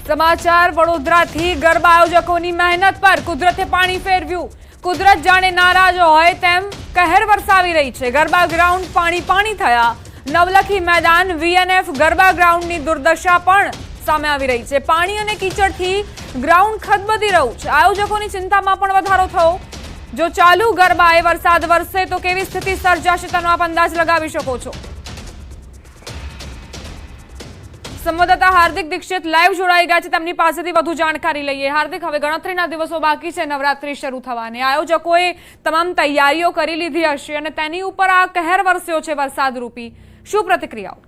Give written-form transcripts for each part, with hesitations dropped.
સમાચાર વડોદરાથી ગરબા આયોજકોની મહેનત પર કુદરતે પાણી ફેરવ્યું। કુદરત જાણે નારાજ હોય તેમ કહેર વરસાવી રહી છે। ગરબા ગ્રાઉન્ડ પાણી થયા। નવલખી મેદાન વીએનએફ ગરબા ગ્રાઉન્ડની દુર્દશા પણ સામે આવી રહી છે। પાણી અને કીચડથી ગ્રાઉન્ડ ખદબદી રહ્યું છે। આયોજકોની ચિંતામાં પણ વધારો થયો। જો ચાલુ ગરબાએ વરસાદ વરસે તો કેવી સ્થિતિ સર્જાશે તેનો આપ અંદાજ લગાવી શકો છો। સંવાદદાતા હાર્દિક દીક્ષિત લાઈવ જોડાઈ ગયા છે, તેમની પાસેથી વધુ જાણકારી લઈએ। હાર્દિક, હવે ગણતરીના દિવસો બાકી છે નવરાત્રી શરૂ થવાની। આયોજકોએ તમામ તૈયારીઓ કરી લીધી હશે અને તેની ઉપર આ કહેર વરસ્યો છે વરસાદ રૂપી। શું પ્રતિક્રિયાઓ?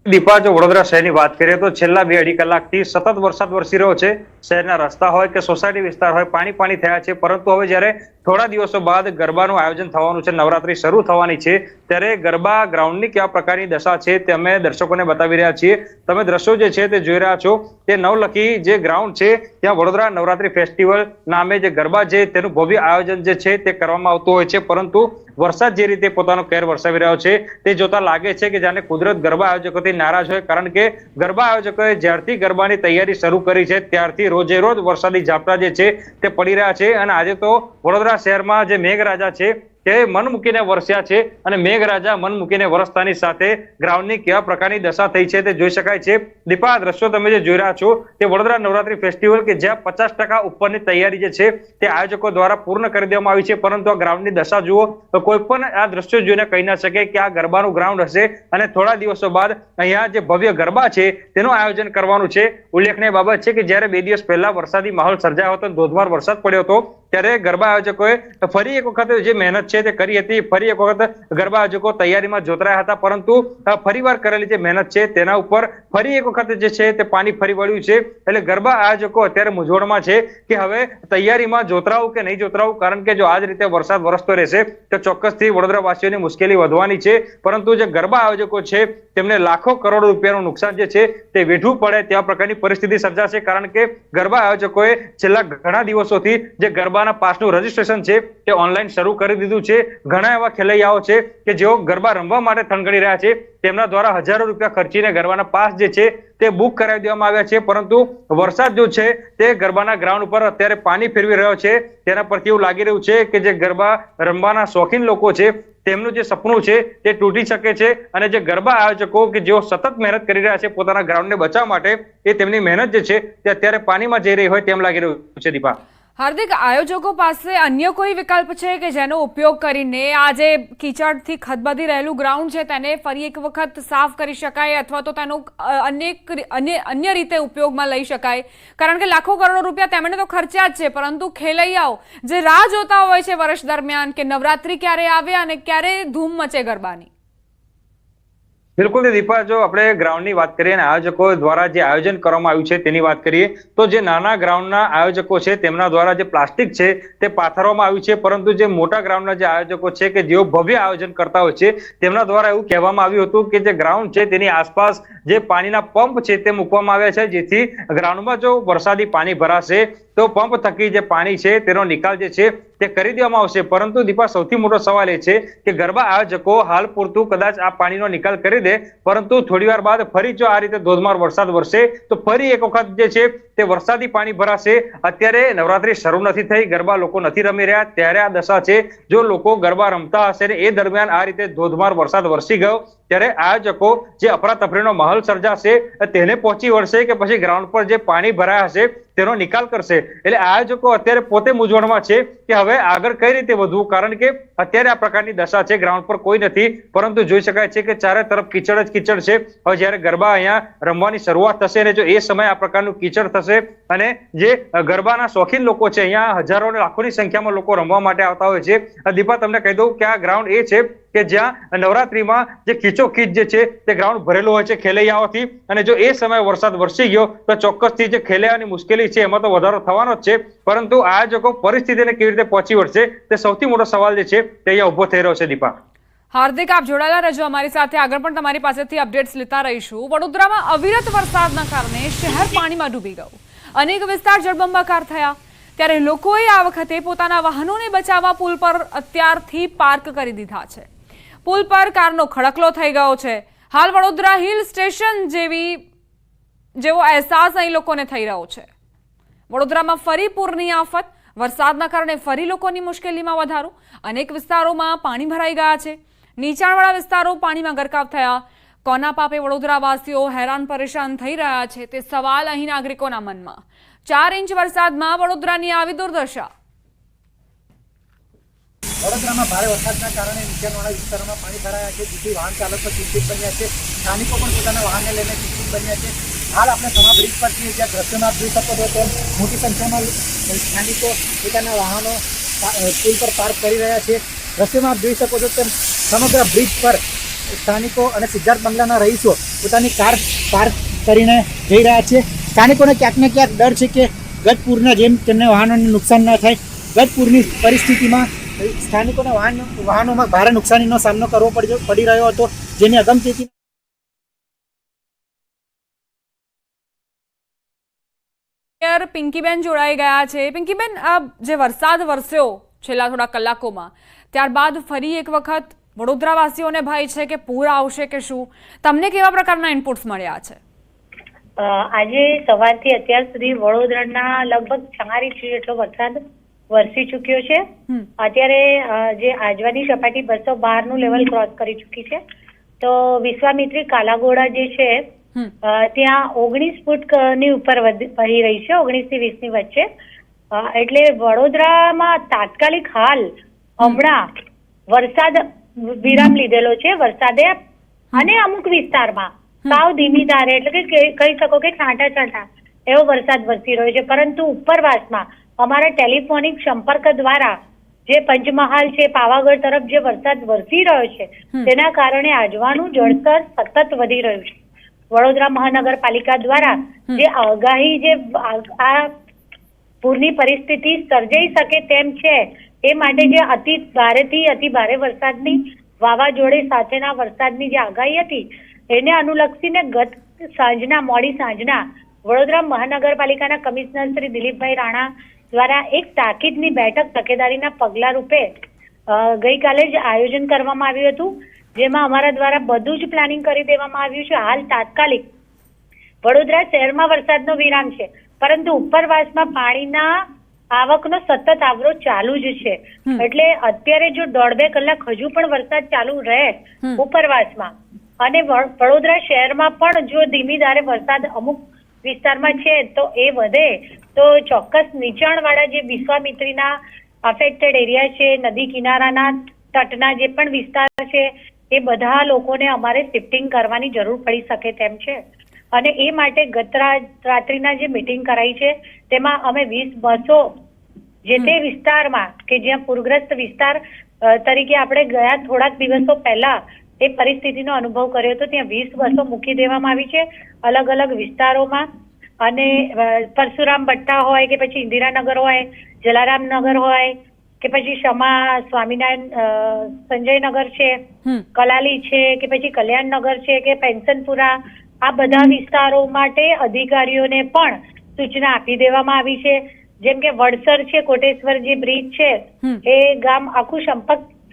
દીપા, જો વડોદરા શહેરની વાત કરીએ તો છેલ્લા 2-2.5 કલાકથી સતત વરસાદ વરસી રહ્યો છે। શહેરના રસ્તા હોય કે સોસાયટી વિસ્તાર હોય પાણી થયા છે, પરંતુ હવે જ્યારે થોડા દિવસો બાદ ગરબાનું આયોજન થવાનું છે, નવરાત્રી શરૂ થવાની છે, ત્યારે ગરબા ગ્રાઉન્ડની કેવા પ્રકારની દશા છે તે અમે દર્શકોને બતાવી રહ્યા છીએ। તમે દ્રશ્યો જે છે તે જોઈ રહ્યા છો, તે નવલખી જે ગ્રાઉન્ડ છે ત્યાં વડોદરા નવરાત્રી ફેસ્ટિવલ નામે જે ગરબા છે તેનું ભવ્ય આયોજન જે છે તે કરવામાં આવતું હોય છે, પરંતુ વરસાદ જે રીતે પોતાનો કહેર વરસાવી રહ્યો છે તે જોતા લાગે છે કે જાણે કુદરત ગરબા આયોજકોથી નારાજ હોય। કારણ કે ગરબા આયોજકોએ જ્યારથી ગરબાની તૈયારી શરૂ કરી છે ત્યારથી રોજે રોજ વરસાદી ઝાપટા જે છે તે પડી રહ્યા છે અને આજે તો વડોદરા શહેરમાં જે મેઘરાજા છે તે મન મૂકીને વરસ્યા છે અને મેઘરાજા મન મૂકીને વરસતાની સાથે ગ્રાઉન્ડની કેવા પ્રકારની દશા થઈ છે તે જોઈ શકાય છે। દીપા, દ્રશ્યો તમે જે જોઈ રહ્યા છો તે વડોદરા નવરાત્રી ફેસ્ટિવલ કે જ્યાં 50% ઉપરની તૈયારી જે છે તે આયોજકો દ્વારા પૂર્ણ કરી દેવામાં આવી છે, પરંતુ આ ગ્રાઉન્ડની દશા જુઓ તો કોઈ પણ આ દ્રશ્યો જોઈને કહી ના શકે કે આ ગરબાનું ગ્રાઉન્ડ હશે અને થોડા દિવસો બાદ અહીંયા જે ભવ્ય ગરબા છે તેનું આયોજન કરવાનું છે। ઉલ્લેખનીય બાબત છે કે જ્યારે 2 દિવસ પહેલા વરસાદી માહોલ સર્જાયો હતો, ધોધમાર વરસાદ પડ્યો હતો, ત્યારે ગરબા આયોજકોએ ફરી એક વખત જે મહેનત છે તે કરી હતી। ફરી એક વખત ગરબા આયોજકો તૈયારીમાં જોતરાયા હતા, પરંતુ ફરીવાર કરેલી જે મહેનત છે તેના ઉપર ફરી એક વખત જે છે તે પાણી ફરી વળ્યું છે। એટલે ગરબા આયોજકો અત્યારે મૂંઝવણમાં છે કે હવે તૈયારીમાં જોતરાવું કે નહીં જોતરાવું, કારણ કે જો આ જ રીતે વરસાદ વરસતો રહેશે તો ચોક્કસથી વડોદરાવાસીઓની મુશ્કેલી વધવાની છે। પરંતુ જે ગરબા આયોજકો છે તેમને લાખો કરોડો રૂપિયાનું નુકસાન જે છે તે વેઠવું પડે તેવા પ્રકારની પરિસ્થિતિ સર્જાશે, કારણ કે ગરબા આયોજકોએ છેલ્લા ઘણા દિવસોથી જે ગરબાના પાસનું રજીસ્ટ્રેશન છે તે ઓનલાઈન શરૂ કરી દીધું છે। ઘણા એવા ખેલૈયાઓ છે કે જેઓ ગરબા રમવા માટે થનગડી રહ્યા છે, તેમના દ્વારા હજારો રૂપિયા ખર્ચીને ગરબાના પાસ જે છે તે બુક કરાવી દેવામાં આવ્યા છે, પરંતુ વરસાદ જો છે તે ગરબાના ગ્રાઉન્ડ ઉપર અત્યારે પાણી ફેરવી રહ્યો છે। તેના પરથી એવું લાગી રહ્યું છે કે જે ગરબા રમવાના શોખીન લોકો છે તેમનું જે સપનું છે તે તૂટી શકે છે અને જે ગરબા આયોજકો કે જેઓ સતત મહેનત કરી રહ્યા છે પોતાના ગ્રાઉન્ડને બચાવવા માટે, એ તેમની મહેનત જે છે તે અત્યારે પાણીમાં જઈ રહી હોય તેમ લાગી રહ્યું છે। દીપા, હાર્દિક, આયોજકો પાસે અન્ય કોઈ વિકલ્પ છે કે જેનો ઉપયોગ કરીને આ જે કીચડથી ખદબદી રહેલું ગ્રાઉન્ડ છે તેને ફરી એક વખત સાફ કરી શકાય અથવા તો તેનો અન્ય રીતે ઉપયોગમાં લઈ શકાય? કારણ કે લાખો કરોડો રૂપિયા તેમણે તો ખર્ચ્યા જ છે, પરંતુ ખેલૈયાઓ જે રાહ જોતા હોય છે વર્ષ દરમિયાન કે નવરાત્રી ક્યારે આવે અને ક્યારે ધૂમ મચે ગરબાની। બિલકુલ દીપા, જો આપણે ગ્રાઉન્ડની વાત કરીએ અને આયોજકો દ્વારા જે આયોજન કરવામાં આવ્યું છે તેની વાત કરીએ તો જે નાના ગ્રાઉન્ડના આયોજકો છે તેમના દ્વારા જે પ્લાસ્ટિક છે તે પાથરવામાં આવ્યું છે, પરંતુ જે મોટા ગ્રાઉન્ડના જે આયોજકો છે કે જેઓ ભવ્ય આયોજન કરતા હોય છે તેમના દ્વારા એવું કહેવામાં આવ્યું હતું કે જે ગ્રાઉન્ડ છે તેની આસપાસ જે પાણીના પંપ છે તે મૂકવામાં આવ્યા છે, જેથી ગ્રાઉન્ડમાં જો વરસાદી પાણી ભરાશે તો પંપ થકી જે પાણી છે તેનો નિકાલ જે છે તે કરી દેવામાં આવશે। પરંતુ દીપા, સૌથી મોટો સવાલ એ છે કે ગરબા આયોજકો હાલ પૂરતું કદાચ આ પાણીનો નિકાલ કરી દે, પરંતુ થોડી વાર બાદ ફરી જો આ રીતે ધોધમાર વરસાદ વરસે તો ફરી એક વખત જે છે તે વરસાદી પાણી ભરાશે। અત્યારે નવરાત્રી શરૂ નથી થઈ, ગરબા લોકો નથી રમી રહ્યા, ત્યારે આ દશા છે। જો લોકો ગરબા રમતા હશે ને એ દરમિયાન આ રીતે ધોધમાર વરસાદ વરસી ગયો ત્યારે આયોજકો જે અફરાતફરીનો માહોલ સર્જાશે તેને પહોંચી વળશે કે પછી ગ્રાઉન્ડ પર જે પાણી ભરાયા હશે તેનો નિકાલ કરશે। એટલે આયોજકો અત્યારે પોતે મૂંઝવણમાં છે કે હવે આગળ કઈ રીતે વધવું, કારણ કે અત્યારે આ પ્રકારની દશા છે, ગ્રાઉન્ડ પર કોઈ નથી, પરંતુ જોઈ શકાય છે કે ચારે તરફ કીચડ જ કીચડ છે। હવે જ્યારે ગરબા અહીંયા રમવાની શરૂઆત થશે ને જો એ સમયે આ પ્રકારનું કીચડ થશે અને જે ગરબાના શોખીન લોકો છે, અહીંયા હજારો અને લાખોની સંખ્યામાં લોકો રમવા માટે આવતા હોય છે। દીપા, તમને કહી દઉં કે આ ગ્રાઉન્ડ એ છે કે જ્યાં નવરાત્રીમાં જે ખીચોખીચ જે છે તે ગ્રાઉન્ડ ભરેલું હોય છે ખેલૈયાઓથી, અને જો એ સમયે વરસાદ વરસી ગયો તો ચોક્કસથી જે ખેલૈયાની મુશ્કેલી છે એમાં તો વધારો થવાનો જ છે, પરંતુ આયોજકો પરિસ્થિતિને કેવી રીતે પહોંચી વળશે તે સૌથી મોટો સવાલ જે છે તે અહીંયા ઉભો થઈ રહ્યો છે। દીપા, હાર્દિક, આપ જોડાયેલા રહેજો અમારી સાથે, આગળ પણ તમારી પાસેથી અપડેટ્સ લેતા રહીશું। વડોદરામાં અવિરત વરસાદના કારણે શહેર પાણીમાં ડૂબી ગયું, અનેક વિસ્તાર જળબંબાકાર થયા, ત્યારે લોકોએ આ વખતે પોતાના વાહનોને બચાવવા પુલ પર અત્યારથી પાર્ક કરી દીધા છે। પુલ પર કારનો ખડકલો થઈ ગયો છે। હાલ વડોદરા હિલ સ્ટેશન જેવી જેવો અહેસાસ અહીં લોકોને થઈ રહ્યો છે. વડોદરામાં ફરી પૂરની આફત, વરસાદના કારણે ફરી લોકોની મુશ્કેલીમાં વધારો. અનેક વિસ્તારોમાં પાણી ભરાઈ ગયા છે. નીચાણવાળા વિસ્તારો પાણીમાં ગરકાવ થયા. કોના પાપે વડોદરાવાસીઓ હેરાન પરેશાન થઈ રહ્યા છે તે સવાલ અહીં નાગરિકોના મનમાં. 4 ઇંચ વરસાદમાં વડોદરાની આવી દુર્દશા. વડોદરામાં ભારે વરસાદના કારણે નીચાણવાળા વિસ્તારોમાં પાણી ભરાયા છે, જેથી વાહન ચાલકો ચિંતિત બન્યા છે. સ્થાનિકો પણ પોતાના વાહનને લઈને ચિંતિત બન્યા છે. હાલ આપણે સમા બ્રિજ પર છીએ, જ્યાં દ્રશ્યોમાં જોઈ શકો છો તેમ મોટી સંખ્યામાં સ્થાનિકો પોતાના વાહનો પુલ પર પાર્ક કરી રહ્યા છે. દ્રશ્યોમાં આપ જોઈ શકો છો તેમ સમગ્ર બ્રિજ પર સ્થાનિકો અને સિદ્ધાર્થ બંગલાના રહીશો પોતાની કાર પાર્ક કરીને જઈ રહ્યા છે. સ્થાનિકોને ક્યાંક ને ક્યાંક ડર છે કે ગત પૂરના જેમ તેમને વાહનોને નુકસાન ન થાય. ગત પૂરની પરિસ્થિતિમાં સ્થાનિકોને વાહનોમાં ભારે નુકસાનીનો સામનો કરવો પડી રહ્યો હતો, જેની અગમચેતી પિંકીબેન જોડાઈ ગયા છે. પિંકીબેન, આ જે વરસાદ વરસ્યો છેલ્લા થોડા કલાકોમાં, ત્યારબાદ ફરી એક વખત વડોદરાવાસીઓને ભય છે કે પૂર આવશે કે શું? તમને કેવા પ્રકારના ઇનપુટ્સ મળ્યા છે? આજે સવારથી અત્યાર સુધી વડોદરાના લગભગ 4 ઇંચ જેટલો વરસાદ વરસી ચૂક્યો છે. અત્યારે જે આજવાની સપાટી 212 નું લેવલ ક્રોસ કરી ચૂકી છે. તો વિશ્વામિત્રી કાલાઘોડા જે છે ત્યાં 19 ફૂટ ની ઉપર વહી રહી છે, 19 થી 20 ની વચ્ચે. એટલે વડોદરામાં તાત્કાલિક હાલ હમણાં વરસાદ વિરામ લીધેલો છે. વરસાદે અને અમુક વિસ્તારમાં સાવ ધીમી ધારે, એટલે કે કહી શકો કે છાંટા છાંટા એવો વરસાદ વરસી રહ્યો છે. પરંતુ ઉપરવાસમાં અમારા ટેલિફોનિક સંપર્ક દ્વારા જે પંચમહાલ છે, પાવાગઢ તરફ જે વરસાદ વરસી રહ્યો છે તેના કારણે આજવાનું જળસ્તર સતત વધી રહ્યું છે. વડોદરા મહાનગરપાલિકા દ્વારા જે આગાહી, જે આ પૂરની પરિસ્થિતિ સર્જાઈ શકે તેમ છે એ માટે જે અતિ ભારેથી અતિ ભારે વરસાદની, વાવાઝોડે સાથેના વરસાદની જે આગાહી હતી એને અનુલક્ષીને ગત મોડી સાંજના વડોદરા મહાનગરપાલિકાના કમિશનર શ્રી દિલીપભાઈ રાણા દ્વારા એક તાકીદની બેઠક તકેદારીના પગલા રૂપે ગઈકાલે જ આયોજન કરવામાં આવ્યું હતું, જેમાં અમારા દ્વારા બધું જ પ્લાનિંગ કરી દેવામાં આવ્યું છે. હાલ તાત્કાલિક વડોદરા શહેરમાં વરસાદનો વિરામ છે, પરંતુ ઉપરવાસમાં પાણીના આવકનો સતત આવરો ચાલુ જ છે. એટલે અત્યારે જો 1.5-2 કલાક હજુ પણ વરસાદ ચાલુ રહે ઉપરવાસમાં અને વડોદરા શહેરમાં પણ જો ધીમી ધારે વરસાદ અમુક વિસ્તારમાં છે તો એ વધે તો ચોક્કસ નીચાણવાળા જે વિશ્વામિત્રીના અફેક્ટેડ એરિયા છે, નદી કિનારાના તટના જે પણ વિસ્તાર છે એ બધા લોકોને અમારે શિફ્ટિંગ કરવાની જરૂર પડી શકે તેમ છે. અને એ માટે ગત રાત્રિના જે મીટિંગ કરાઈ છે તેમાં અમે 20 બસો જે તે વિસ્તારમાં કે જ્યાં પૂરગ્રસ્ત વિસ્તાર તરીકે આપણે ગયા થોડાક દિવસો પહેલા એ પરિસ્થિતિનો અનુભવ કર્યો હતો, ત્યાં 20 બસો મૂકી દેવામાં આવી છે અલગ અલગ વિસ્તારોમાં. અને પરશુરામ ભટ્ટા હોય કે પછી ઇન્દિરાનગર હોય, જલારામનગર હોય કે પછી ક્ષમા સ્વામિનારાયણ સંજયનગર છે, કલાલી છે કે પછી કલ્યાણનગર છે કે પેન્શનપુરા, આ બધા વિસ્તારો માટે અધિકારીઓને પણ સૂચના આપી દેવામાં આવી છે. જેમ કે વડસર છે, કોટેશ્વર જે બ્રિજ છે એ ગામ આખું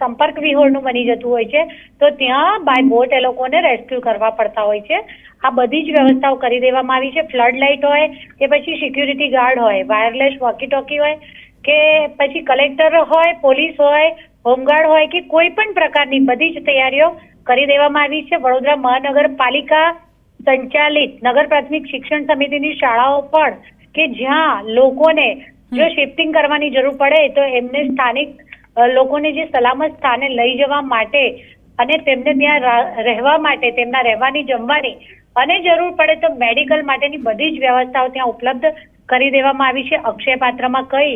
સંપર્ક વિહોરનું બની જતું હોય છે, તો ત્યાં બાય બોટ એ લોકોને રેસ્ક્યુ કરવા પડતા હોય છે. આ બધી જ વ્યવસ્થાઓ કરી દેવામાં આવી છે. ફ્લડ લાઇટ હોય કે પછી સિક્યુરિટી ગાર્ડ હોય, વાયરલેસ વોકી ટોકી હોય કે પછી કલેક્ટર હોય, પોલીસ હોય, હોમગાર્ડ હોય કે કોઈ પણ પ્રકારની બધી જ તૈયારીઓ કરી દેવામાં આવી છે. વડોદરા મહાનગરપાલિકા સંચાલિત નગર પ્રાથમિક શિક્ષણ સમિતિની શાળાઓ પણ કે જ્યાં લોકોને જો શિફ્ટિંગ કરવાની જરૂર પડે તો એમને સ્થાનિક લોકોને જે સલામત સ્થાને લઈ જવા માટે અને તેમને ત્યાં રહેવા માટે, તેમના રહેવાની, જમવાની અને જરૂર પડે તો મેડિકલ માટેની બધી જ વ્યવસ્થાઓ ત્યાં ઉપલબ્ધ કરી દેવામાં આવી છે. અક્ષય પાત્રમાં કહી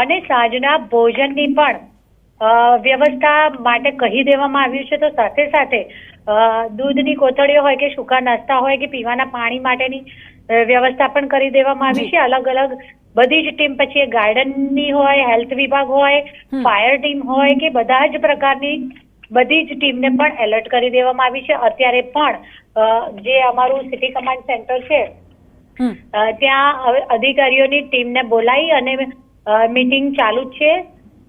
અને સાંજના ભોજનની પણ વ્યવસ્થા માટે કહી દેવામાં આવ્યું છે. તો સાથે સાથે દૂધની કોથળીઓ હોય કે સૂકા નાસ્તા હોય કે પીવાના પાણી માટેની વ્યવસ્થા પણ કરી દેવામાં આવી છે. અલગ અલગ બધી જ ટીમ, પછી ગાર્ડનની હોય, હેલ્થ વિભાગ હોય, ફાયર ટીમ હોય કે બધા જ પ્રકારની બધી જ ટીમને પણ એલર્ટ કરી દેવામાં આવી છે. અત્યારે પણ જે અમારું સિટી કમાન્ડ સેન્ટર છે ત્યાં અધિકારીઓની ટીમને બોલાવી અને મીટિંગ ચાલુ જ છે.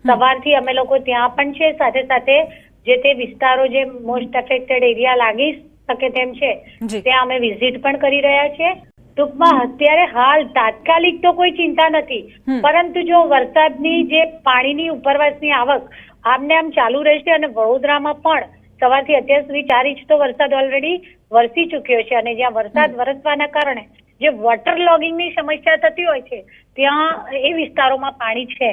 સવારથી અમે લોકો ત્યાં પણ છે. સાથે સાથે જે તે વિસ્તારો જે મોસ્ટ અફેક્ટેડ એરિયા લાગી શકે તેમ છે ત્યાં અમે વિઝિટ પણ કરી રહ્યા છે. ટૂંકમાં અત્યારે હાલ તાત્કાલિક તો કોઈ ચિંતા નથી, પરંતુ જો વરસાદની જે પાણીની ઉપરવાસની આવક આમને આમ ચાલુ રહેશે અને વડોદરામાં પણ સવારથી અત્યાર સુધી 4 ઇંચ તો વરસાદ ઓલરેડી વરસી ચુક્યો છે અને જ્યાં વરસાદ વરસવાના કારણે જે વોટર લોગિંગની સમસ્યા થતી હોય છે ત્યાં એ વિસ્તારોમાં પાણી છે.